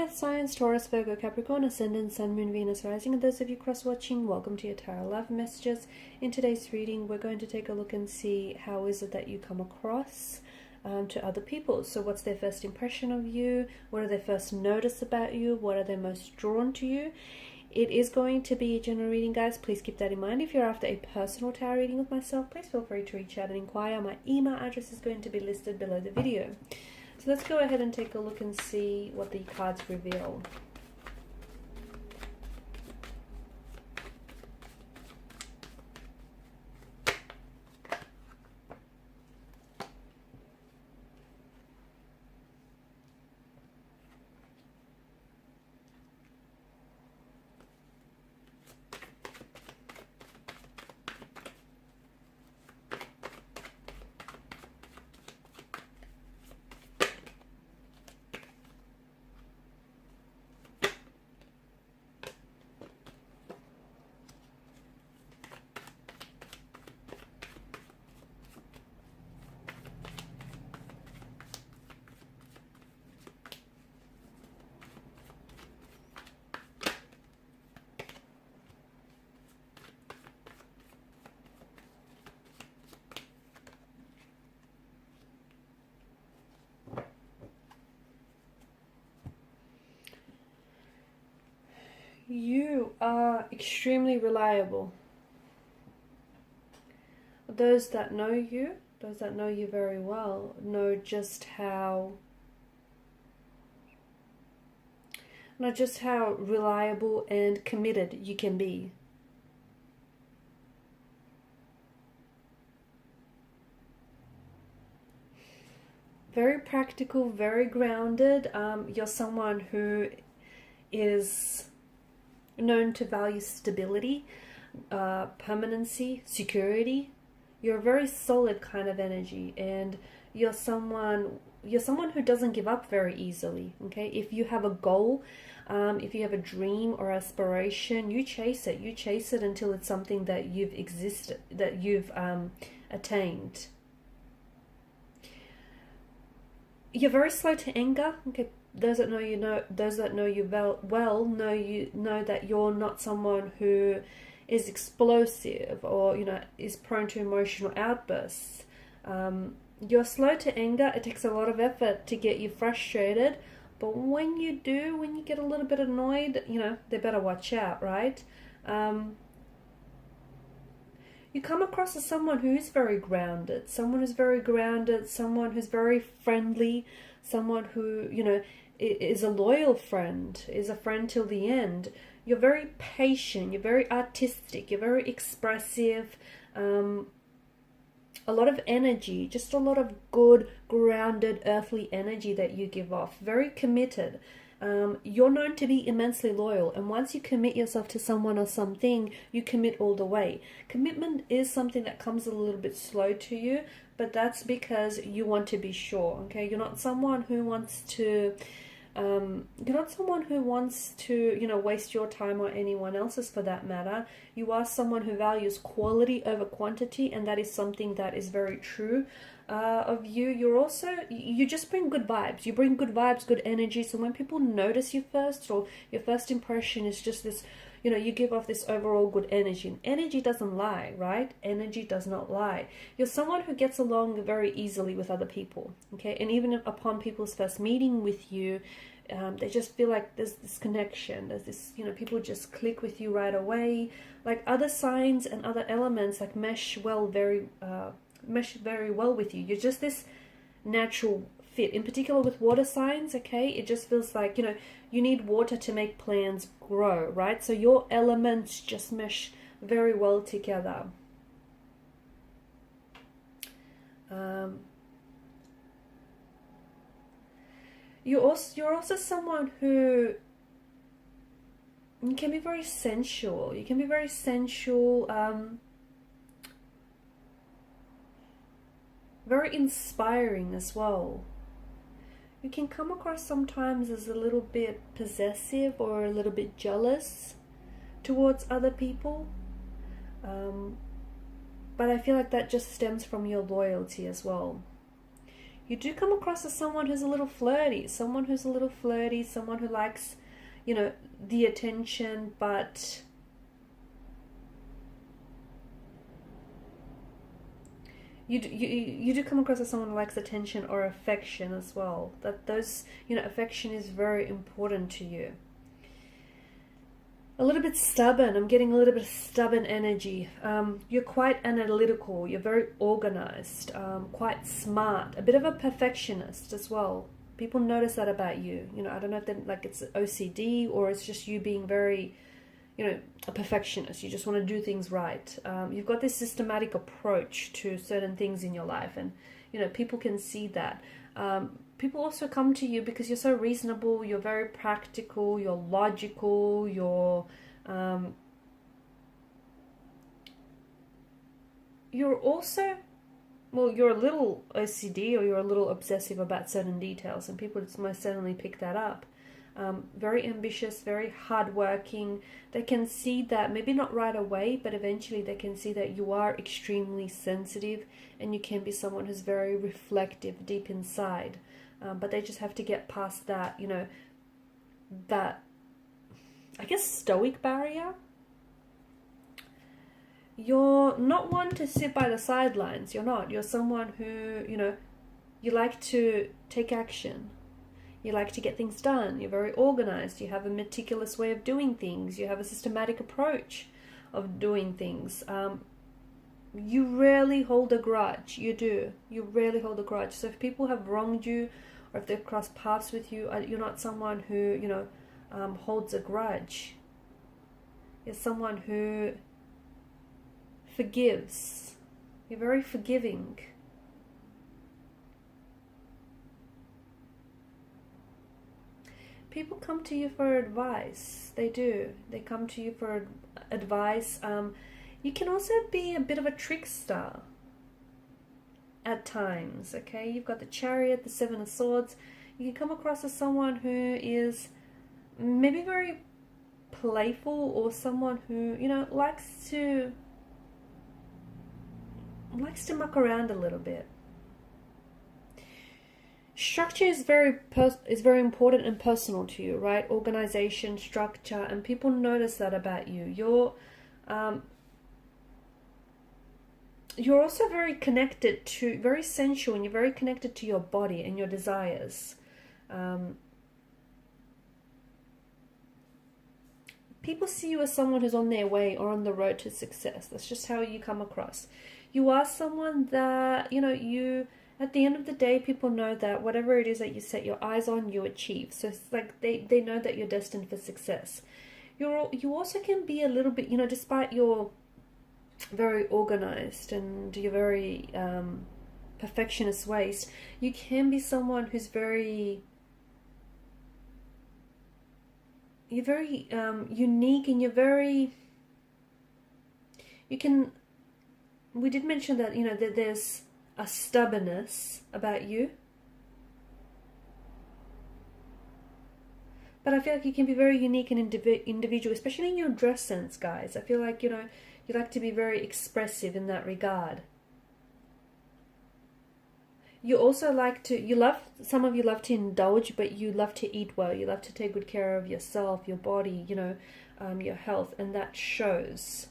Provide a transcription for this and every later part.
earth signs, Taurus, Virgo, Capricorn, Ascendant, Sun, Moon, Venus, Rising, and those of you cross-watching, welcome to your Tarot Love Messages. In today's reading, we're going to take a look and see how is it that you come across to other people. So what's their first impression of you? What do they first notice about you? What are they most drawn to you? It is going to be a general reading, guys. Please keep that in mind. If you're after a personal tarot reading with myself, please feel free to reach out and inquire. My email address is going to be listed below the video. So let's go ahead and take a look and see what the cards reveal. You are extremely reliable. Those that know you very well, know just how reliable and committed you can be. Very practical, very grounded. You're someone who is known to value stability, permanency, security. You're a very solid kind of energy, and you're someone who doesn't give up very easily. Okay, if you have a goal, if you have a dream or aspiration, you chase it. You chase it until it's something that you've attained. You're very slow to anger. Okay. Those that know you know that you're not someone who is explosive or is prone to emotional outbursts. You're slow to anger. It takes a lot of effort to get you frustrated, but when you get a little bit annoyed, they better watch out, right? You come across as someone who is very grounded, someone who's very friendly, someone who is a loyal friend, is a friend till the end. You're very patient, you're very artistic, you're very expressive, a lot of energy, just a lot of good, grounded, earthly energy that you give off. Very committed. You're known to be immensely loyal, and once you commit yourself to someone or something, you commit all the way. Commitment is something that comes a little bit slow to you, but that's because you want to be sure. Okay, you're not someone who wants to waste your time or anyone else's for that matter. You are someone who values quality over quantity, and that is something that is very true of you. You just bring good vibes. You bring good vibes, good energy. So when people notice you first, or your first impression is just this, you give off this overall good energy. And energy doesn't lie, right? Energy does not lie. You're someone who gets along very easily with other people, okay? And even upon people's first meeting with you, they just feel like there's this connection. There's this, people just click with you right away. Like other signs and other elements mesh very well with you. You're just this natural fit. In particular with water signs, okay, it just feels like you need water to make plants grow, right? So your elements just mesh very well together. You're also someone who can be very sensual. You can be very sensual, very inspiring as well. You can come across sometimes as a little bit possessive or a little bit jealous towards other people. But I feel like that just stems from your loyalty as well. You do come across as someone who's a little flirty, someone who likes, you know, the attention, but you do come across as someone who likes attention or affection as well. That those, you know, affection is very important to you. A little bit stubborn. I'm getting a little bit of stubborn energy. You're quite analytical. You're very organized, quite smart. A bit of a perfectionist as well. People notice that about you. You know, I don't know if like it's OCD or it's just you being very, you know, a perfectionist. You just want to do things right. You've got this systematic approach to certain things in your life, and you know, people can see that. People also come to you because you're so reasonable, you're very practical, you're logical, you're also, well, you're a little OCD or you're a little obsessive about certain details, and people just most certainly pick that up. Very ambitious, very hardworking. They can see that, maybe not right away, but eventually they can see that you are extremely sensitive and you can be someone who's very reflective deep inside. But they just have to get past that, you know, that, I guess, stoic barrier. You're not one to sit by the sidelines. You're not. You're someone who, you know, you like to take action. You like to get things done. You're very organized. You have a meticulous way of doing things. You have a systematic approach of doing things. You rarely hold a grudge. You do. You rarely hold a grudge. So if people have wronged you, or if they've crossed paths with you, you're not someone who, you know, holds a grudge. You're someone who forgives. You're very forgiving. People come to you for advice. They do. They come to you for advice. You can also be a bit of a trickster at times, okay? You've got the Chariot, the Seven of Swords. You can come across as someone who is maybe very playful, or someone who, you know, likes to muck around a little bit. Structure is very important and personal to you, right? Organization, structure, and people notice that about you. You're also very connected to, very sensual, and you're very connected to your body and your desires. People see you as someone who's on their way or on the road to success. That's just how you come across. You are someone that, you know, at the end of the day, people know that whatever it is that you set your eyes on, you achieve. So it's like they know that you're destined for success. You also can be a little bit, you know, despite your very organized and your very perfectionist ways, you can be someone who's you're very unique, and we did mention that, you know, that there's a stubbornness about you, but I feel like you can be very unique and individual, especially in your dress sense, guys. I feel like, you know, you like to be very expressive in that regard. You also some of you love to indulge, but you love to eat well. You love to take good care of yourself, your body, you know, your health, and that shows.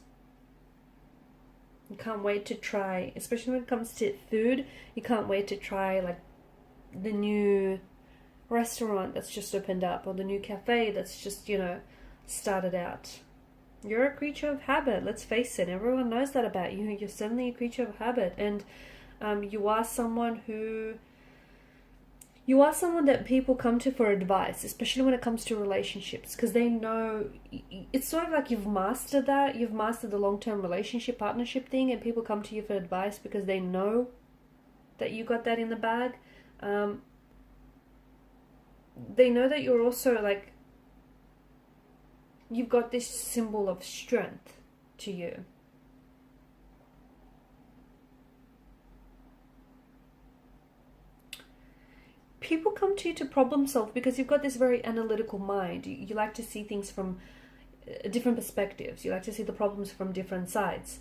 You can't wait to try, especially when it comes to food, you can't wait to try like the new restaurant that's just opened up, or the new cafe that's just, you know, started out. You're a creature of habit, let's face it. Everyone knows that about you. You're certainly a creature of habit, and you are someone that people come to for advice, especially when it comes to relationships, because they know it's sort of like you've mastered that. You've mastered the long-term relationship partnership thing, and people come to you for advice because they know that you got that in the bag. They know that you're also like, you've got this symbol of strength to you. People come to you to problem solve because you've got this very analytical mind. You like to see things from different perspectives. You like to see the problems from different sides.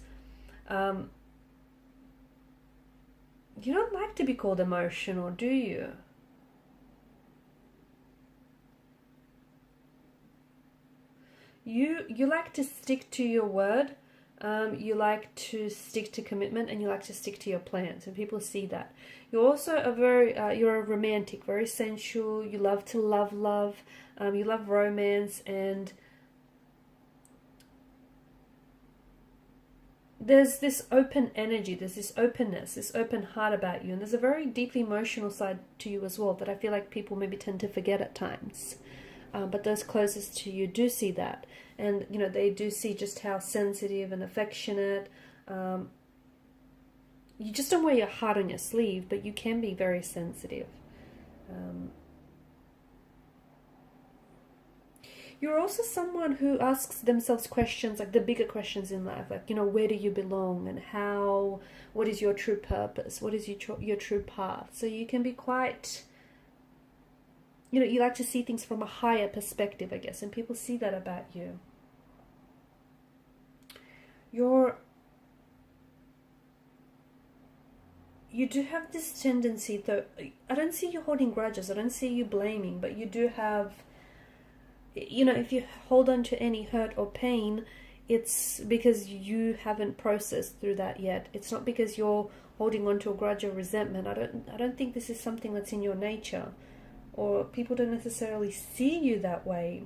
People come to you to problem solve because you've got this very analytical mind. You like to see things from different perspectives. You like to see the problems from different sides. You like to see the problems from different sides. You don't like to be called emotional, do you? You like to stick to your word. You like to stick to commitment, and you like to stick to your plans, and people see that. You're also a very you're a romantic, very sensual. You love to love. You love romance, and there's this open energy, there's this openness, this open heart about you, and there's a very deeply emotional side to you as well that I feel like people maybe tend to forget at times. But those closest to you do see that, and you know, they do see just how sensitive and affectionate. You just don't wear your heart on your sleeve, but you can be very sensitive. You're also someone who asks themselves questions, like the bigger questions in life, like, you know, where do you belong, and how, what is your true purpose, what is your true path. So you can be quite, you know, you like to see things from a higher perspective, I guess, and people see that about you. You do have this tendency, though, I don't see you holding grudges, I don't see you blaming, but you do have, you know, if you hold on to any hurt or pain, it's because you haven't processed through that yet. It's not because you're holding on to a grudge or resentment. I don't think this is something that's in your nature, or people don't necessarily see you that way.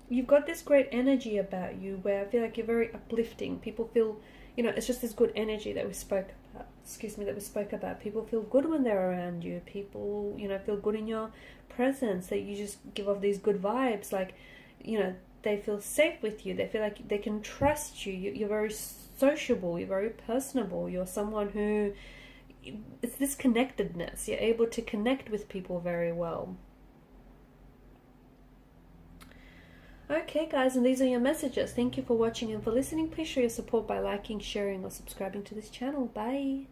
You've got this great energy about you where I feel like you're very uplifting. People feel, you know, it's just this good energy that we spoke about. Excuse me, that we spoke about. People feel good when they're around you. People, you know, feel good in your presence. That you just give off these good vibes. Like, you know, they feel safe with you. They feel like they can trust you. You're very sociable. You're very personable. You're someone who, it's this connectedness. You're able to connect with people very well. Okay guys, and these are your messages. Thank you for watching and for listening. Please show your support by liking, sharing or subscribing to this channel. Bye.